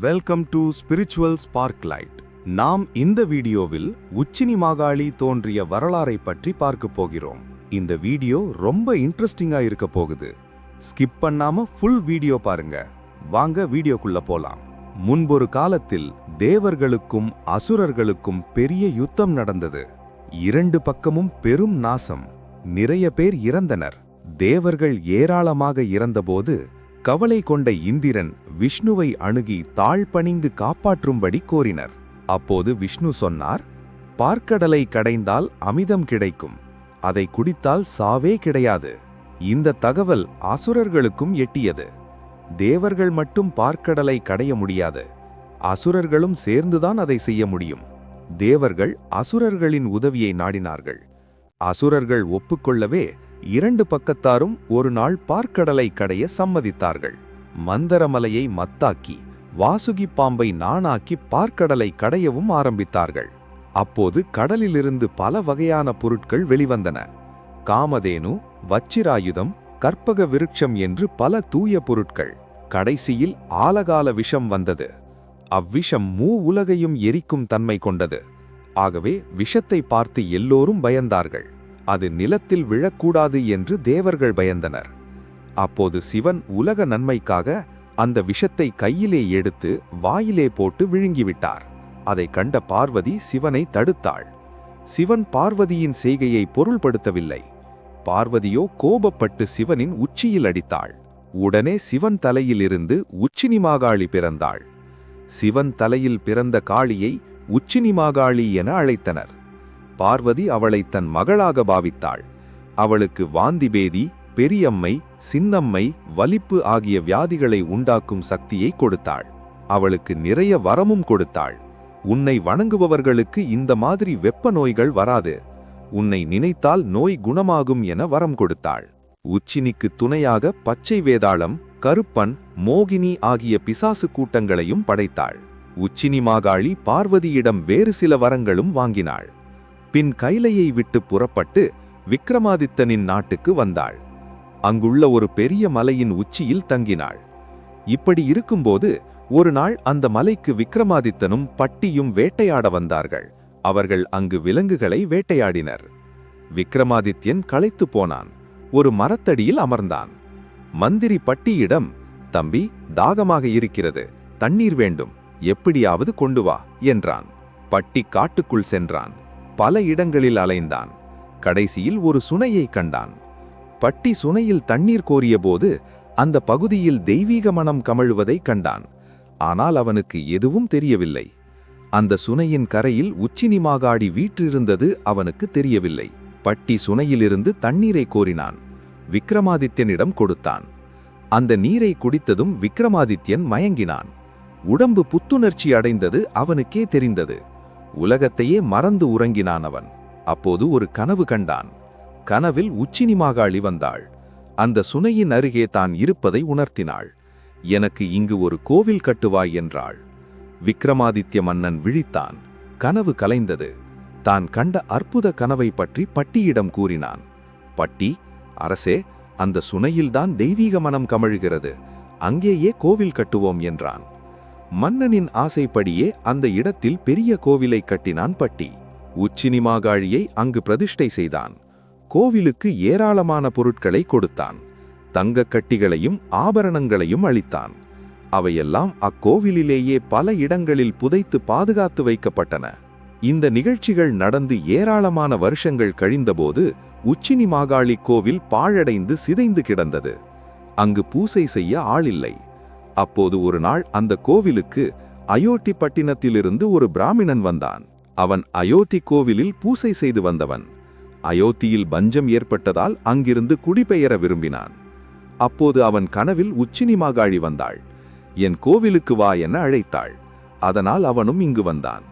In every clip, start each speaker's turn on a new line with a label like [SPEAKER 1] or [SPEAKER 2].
[SPEAKER 1] Welcome to spiritual spark light. நாம் இந்த வீடியோவில் உச்சினி மாகாளி தோன்றிய வரலாறை பற்றி பார்க்க போகிறோம். இந்த வீடியோ ரொம்ப இன்ட்ரெஸ்டிங்கா இருக்க போகுது. ஸ்கிப் பண்ணாம ஃபுல் வீடியோ பாருங்க. வாங்க வீடியோக்குள்ள போலாம். முன்பொரு காலத்தில் தேவர்களுக்கும் அசுரர்களுக்கும் பெரிய யுத்தம் நடந்தது. இரண்டு பக்கமும் பெரும் நாசம். நிறைய பேர் இறந்தனர். தேவர்கள் ஏராளமாக இறந்தபோது கவலை கொண்ட இந்திரன் விஷ்ணுவை அணுகி தாழ்பணிந்து காப்பாற்றும்படி கோரினர். அப்போது விஷ்ணு சொன்னார், பார்க்கடலை கடைந்தால் அமிர்தம் கிடைக்கும், அதை குடித்தால் சாவே கிடையாது. இந்த தகவல் அசுரர்களுக்கும் எட்டியது. தேவர்கள் மட்டும் பார்க்கடலை கடைய முடியாது, அசுரர்களும் சேர்ந்துதான் அதை செய்ய முடியும். தேவர்கள் அசுரர்களின் உதவியை நாடினார்கள். அசுரர்கள் ஒப்புக்கொள்ளவே இரண்டு பக்கத்தாரும் ஒரு நாள் பார்க்கடலை கடைய சம்மதித்தார்கள். மந்தரமலையை மத்தாக்கி வாசுகி பாம்பை நாணாக்கி பார்க்கடலை கடையவும் ஆரம்பித்தார்கள். அப்போது கடலிலிருந்து பல வகையான பொருட்கள் வெளிவந்தன. காமதேனு, வச்சிராயுதம், கற்பக விருட்சம் என்று பல தூய பொருட்கள். கடைசியில் ஆலகால விஷம் வந்தது. அவ்விஷம் உலகையும் எரிக்கும் தன்மை கொண்டது. ஆகவே விஷத்தை பார்த்து எல்லோரும் பயந்தார்கள். அது நிலத்தில் விழக்கூடாது என்று தேவர்கள் பயந்தனர். அப்போது சிவன் உலக நன்மைக்காக அந்த விஷத்தை கையிலே எடுத்து வாயிலே போட்டு விழுங்கிவிட்டார். அதை கண்ட பார்வதி சிவனை தடுத்தாள். சிவன் பார்வதியின் செய்கையை பொருள்படுத்தவில்லை. பார்வதியோ கோபப்பட்டு சிவனின் உச்சியில் அடித்தாள். உடனே சிவன் தலையிலிருந்து உச்சினி மாகாளி பிறந்தாள். சிவன் தலையில் பிறந்த காளியை உச்சினி மாகாளி என அழைத்தனர். பார்வதி அவளை தன் மகளாக பாவித்தாள். அவளுக்கு வாந்திபேதி, பெரியம்மை, சின்னம்மை, வலிப்பு ஆகிய வியாதிகளை உண்டாக்கும் சக்தியை கொடுத்தாள். அவளுக்கு நிறைய வரமும் கொடுத்தாள். உன்னை வணங்குபவர்களுக்கு இந்த மாதிரி வெப்ப நோய்கள் வராது, உன்னை நினைத்தால் நோய் குணமாகும் என வரம் கொடுத்தாள். உச்சினிக்கு துணையாக பச்சை வேதாளம், கருப்பன், மோகினி ஆகிய பிசாசு கூட்டங்களையும் படைத்தாள். உச்சினி மாகாளி பார்வதியிடம் வேறு சில வரங்களும் வாங்கினாள். பின் கைலையை விட்டு புறப்பட்டு விக்ரமாதித்தனின் நாட்டுக்கு வந்தாள். அங்குள்ள ஒரு பெரிய மலையின் உச்சியில் தங்கினாள். இப்படி இருக்கும்போது ஒரு நாள் அந்த மலைக்கு விக்ரமாதித்தனும் பட்டியும் வேட்டையாட வந்தார்கள். அவர்கள் அங்கு விலங்குகளை வேட்டையாடினர். விக்ரமாதித்யன் களைத்து போனான். ஒரு மரத்தடியில் அமர்ந்தான். மந்திரி பட்டியிடம், தம்பி, தாகமாக இருக்கிறது, தண்ணீர் வேண்டும், எப்படியாவது கொண்டு வா என்றான். பட்டி காட்டுக்குள் சென்றான். பல இடங்களில் அலைந்தான். கடைசியில் ஒரு சுனையை கண்டான். பட்டி சுனையில் தண்ணீர் கோரியபோது அந்த பகுதியில் தெய்வீக மனம் கமழுவதை கண்டான். ஆனால் அவனுக்கு எதுவும் தெரியவில்லை. அந்த சுனையின் கரையில் உச்சினி மாகாளி வீற்றிருந்தது அவனுக்கு தெரியவில்லை. பட்டி சுனையிலிருந்து தண்ணீரை கோரினான். விக்ரமாதித்யனிடம் கொடுத்தான். அந்த நீரை குடித்ததும் விக்ரமாதித்யன் மயங்கினான். உடம்பு புத்துணர்ச்சி அடைந்தது அவனுக்கே தெரிந்தது. உலகத்தையே மறந்து உறங்கினான் அவன். அப்போது ஒரு கனவு கண்டான். கனவில் உச்சினி மாகாளி வந்தாள். அந்த சுனையின் அருகே தான் இருப்பதை உணர்த்தினாள். எனக்கு இங்கு ஒரு கோவில் கட்டுவாய் என்றாள். விக்ரமாதித்ய மன்னன் விழித்தான். கனவு கலைந்தது. தான் கண்ட அற்புத கனவை பற்றி பட்டியிடம் கூறினான். பட்டி, அரசே, அந்த சுனையில்தான் தெய்வீக மனம் கமழுகிறது, அங்கேயே கோவில் கட்டுவோம் என்றான். மன்னனின் ஆசைப்படியே அந்த இடத்தில் பெரிய கோவிலை கட்டினான் பட்டி. உச்சினி மாகாளியை அங்கு பிரதிஷ்டை செய்தான். கோவிலுக்கு ஏராளமான பொருட்களை கொடுத்தான். தங்கக் கட்டிகளையும் ஆபரணங்களையும் அளித்தான். அவையெல்லாம் அக்கோவிலிலேயே பல இடங்களில் புதைத்து பாதுகாத்து வைக்கப்பட்டன. இந்த நிகழ்ச்சிகள் நடந்து ஏராளமான வருஷங்கள் கழிந்தபோது உச்சினி மாகாளி கோவில் பாழடைந்து சிதைந்து கிடந்தது. அங்கு பூசை செய்ய ஆளில்லை. அப்போது ஒரு நாள் அந்த கோவிலுக்கு அயோத்தி பட்டினத்திலிருந்து ஒரு பிராமணன் வந்தான். அவன் அயோத்தி கோவிலில் பூசை செய்து வந்தவன். அயோத்தியில் பஞ்சம் ஏற்பட்டதால் அங்கிருந்து குடிபெயர விரும்பினான். அப்போது அவன் கனவில் உச்சினி மாகாளி வந்தாள். என் கோவிலுக்கு வா என அழைத்தாள். அதனால் அவனும் இங்கு வந்தான்.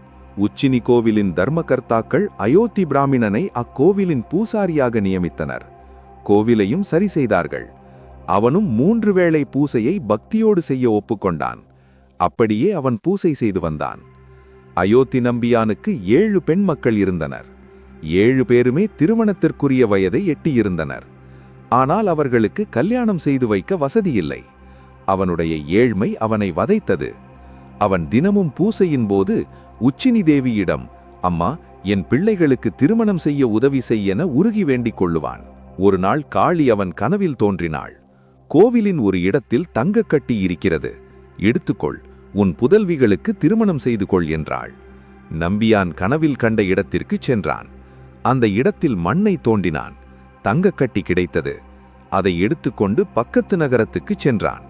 [SPEAKER 1] உச்சினி கோவிலின் தர்மகர்த்தாக்கள் அயோத்தி பிராமணனை அக்கோவிலின் பூசாரியாக நியமித்தனர். கோவிலையும் சரி செய்தார்கள். அவனும் 3 வேளை பூசையை பக்தியோடு செய்ய ஒப்புக்கொண்டான். அப்படியே அவன் பூசை செய்து வந்தான். அயோத்தி நம்பியானுக்கு 7 பெண் மக்கள் இருந்தனர். 7 பேருமே திருமணத்திற்குரிய வயதை எட்டியிருந்தனர். ஆனால் அவர்களுக்கு கல்யாணம் செய்து வைக்க வசதியில்லை. அவனுடைய ஏழ்மை அவனை வதைத்தது. அவன் தினமும் பூசையின் போது உச்சினி தேவியிடம், அம்மா, என் பிள்ளைகளுக்கு திருமணம் செய்ய உதவி செய்யென உருகி வேண்டிக் கொள்ளுவான். ஒரு நாள் காளி அவன் கனவில் தோன்றினாள். கோவிலின் ஒரு இடத்தில் தங்கக்கட்டி இருக்கிறது, எடுத்துக்கொள், உன் புதல்விகளுக்கு திருமணம் செய்து கொள் என்றாள். நம்பியான் கனவில் கண்ட இடத்திற்கு சென்றான். அந்த இடத்தில் மண்ணை தோண்டினான். தங்கக்கட்டி கிடைத்தது. அதை எடுத்துக்கொண்டு பக்கத்து நகரத்துக்கு சென்றான்.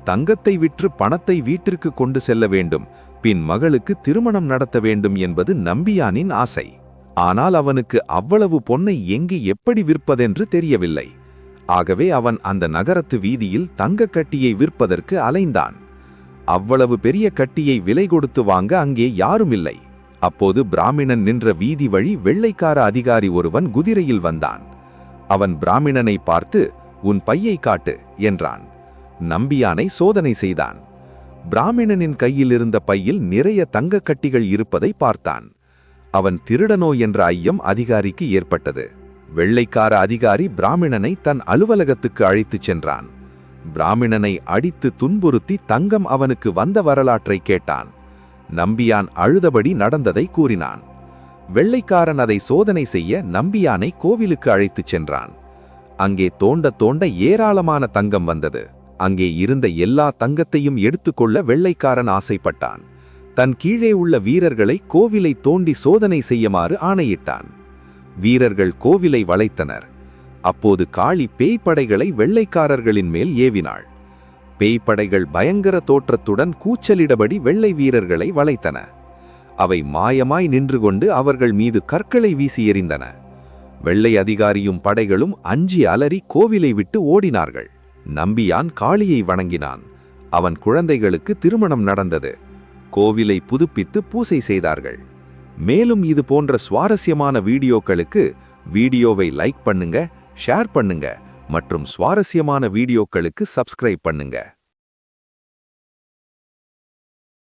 [SPEAKER 1] தங்கத்தை விற்று பணத்தை வீட்டிற்கு கொண்டு செல்ல வேண்டும், பின் மகளுக்கு திருமணம் நடத்த வேண்டும் என்பது நம்பியானின் ஆசை. ஆனால் அவனுக்கு அவ்வளவு பொன்னை எங்கு எப்படி விற்பதென்று தெரியவில்லை. ஆகவே அவன் அந்த நகரத்து வீதியில் தங்கக்கட்டியை விற்பதற்கு அலைந்தான். அவ்வளவு பெரிய கட்டியை விலை கொடுத்து வாங்க அங்கே யாரும் இல்லை. அப்போது பிராமணன் நின்ற வீதி வழி வெள்ளைக்கார அதிகாரி ஒருவன் குதிரையில் வந்தான். அவன் பிராமணனை பார்த்து, உன் பையை காட்டு என்றான். நம்பியானை சோதனை செய்தான். பிராமணனின் கையில் இருந்த பையில் நிறைய தங்கக்கட்டிகள் இருப்பதை பார்த்தான். அவன் திருடனோ என்ற ஐயம் அதிகாரிக்கு ஏற்பட்டது. வெள்ளைக்கார அதிகாரி பிராமணனை தன் அலுவலகத்துக்கு அழைத்துச் சென்றான். பிராமணனை அடித்து துன்புறுத்தி தங்கம் அவனுக்கு வந்த வரலாற்றை கேட்டான். நம்பியான் அழுதபடி நடந்ததை கூறினான். வெள்ளைக்காரன் அதை சோதனை செய்ய நம்பியானை கோவிலுக்கு அழைத்துச் சென்றான். அங்கே தோண்ட தோண்ட ஏராளமான தங்கம் வந்தது. அங்கே இருந்த எல்லா தங்கத்தையும் எடுத்துக்கொள்ள வெள்ளைக்காரன் ஆசைப்பட்டான். தன் கீழே உள்ள வீரர்களை கோவிலை தோண்டி சோதனை செய்யுமாறு ஆணையிட்டான். வீரர்கள் கோவிலை வளைத்தனர். அப்போது காளி பேய்ப்படைகளை வெள்ளைக்காரர்களின் மேல் ஏவினாள். பேய்ப்படைகள் பயங்கர தோற்றத்துடன் கூச்சலிடபடி வெள்ளை வீரர்களை வளைத்தன. அவை மாயமாய் நின்று கொண்டு அவர்கள் மீது கற்களை வீசி எறிந்தன. வெள்ளை அதிகாரியும் படைகளும் அஞ்சி அலறி கோவிலை விட்டு ஓடினார்கள். நம்பியான் காளியை வணங்கினான். அவன் குழந்தைகளுக்கு திருமணம் நடந்தது. கோவிலை புதுப்பித்து பூசை செய்தார்கள். மேலும் இது போன்ற சுவாரஸ்யமான வீடியோக்களுக்கு வீடியோவை லைக் பண்ணுங்க, ஷேர் பண்ணுங்க மற்றும் சுவாரஸ்யமான வீடியோக்களுக்கு சப்ஸ்கிரைப் பண்ணுங்க.